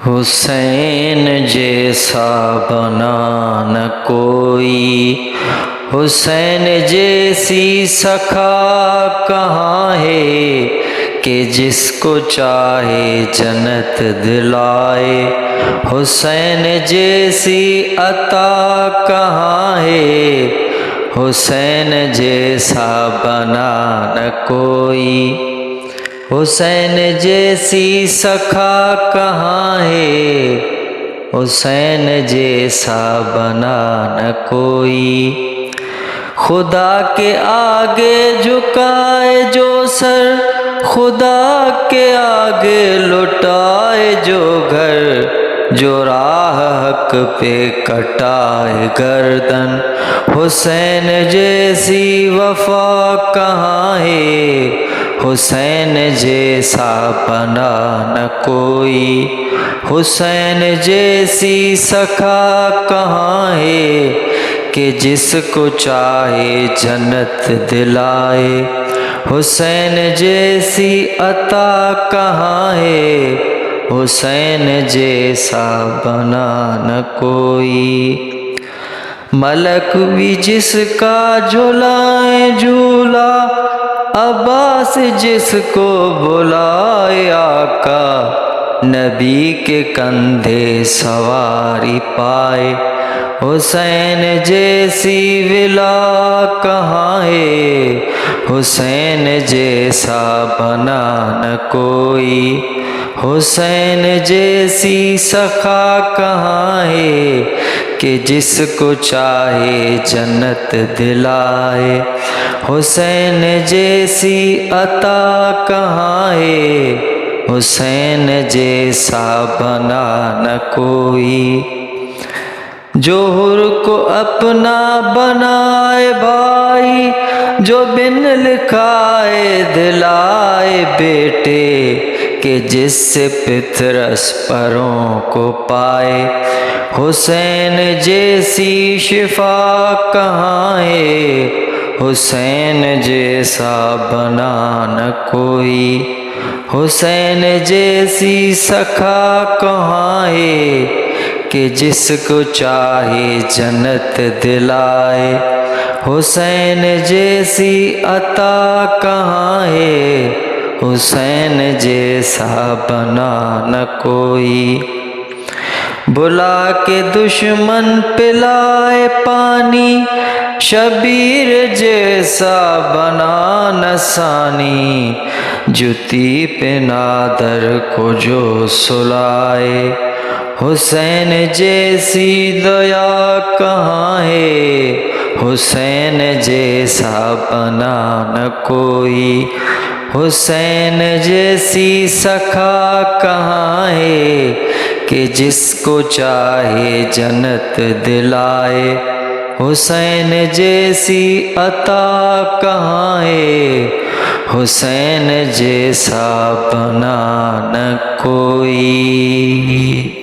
حسین جیسا بنا نہ کوئی، حسین جیسی سکھا کہاں ہے کہ جس کو چاہے جنت دلائے۔ حسین جیسی عطا کہاں ہے، حسین جیسا بنا نہ کوئی۔ حسین جیسی سکھا کہاں ہے، حسین جیسا بنا نہ کوئی۔ خدا کے آگے جھکائے جو سر، خدا کے آگے لٹائے جو گھر، جو راہ حق پہ کٹائے گردن۔ حسین جیسی وفا کہاں ہے، حسین جیسا بنا نہ کوئی۔ حسین جیسی سکھا کہاں ہے کہ جس کو چاہے جنت دلائے۔ حسین جیسی عطا کہاں ہے، حسین جیسا بنا نہ کوئی۔ ملک بھی جس کا جھلائے جھولا، عباس جس کو بلائے آقا، نبی کے کندھے سواری پائے۔ حسین جیسی ولا کہاں ہے، حسین جیسا بنا نہ کوئی۔ حسین جیسی سکھا کہاں ہے کہ جس کو چاہے جنت دلائے۔ حسین جیسی عطا کہاں ہے، حسین جیسا بنا نہ کوئی۔ جو حر کو اپنا بنائے بھائی، جو بن لکھائے دلائے بیٹے، کہ جس سے پطرس پروں کو پائے۔ حسین جیسی شفا کہاں ہے، حسین جیسا بنا نہ کوئی۔ حسین جیسی سکھا کہاں ہے کہ جس کو چاہے جنت دلائے۔ حسین جیسی عطا کہاں ہے، حسین جیسا بنا نہ کوئی۔ بلا کے دشمن پلائے پانی، شبیر جیسا بنا نہ ثانی۔ جوتی پہ نادر کو جو سلائے۔ حسین جیسی دیا کہاں ہے، حسین جیسا بنا نہ کوئی۔ حسین جیسی سکھا کہاں ہے کہ جس کو چاہے جنت دلائے۔ حسین جیسی عطا کہاں ہے، حسین جیسا بنا نہ کوئی۔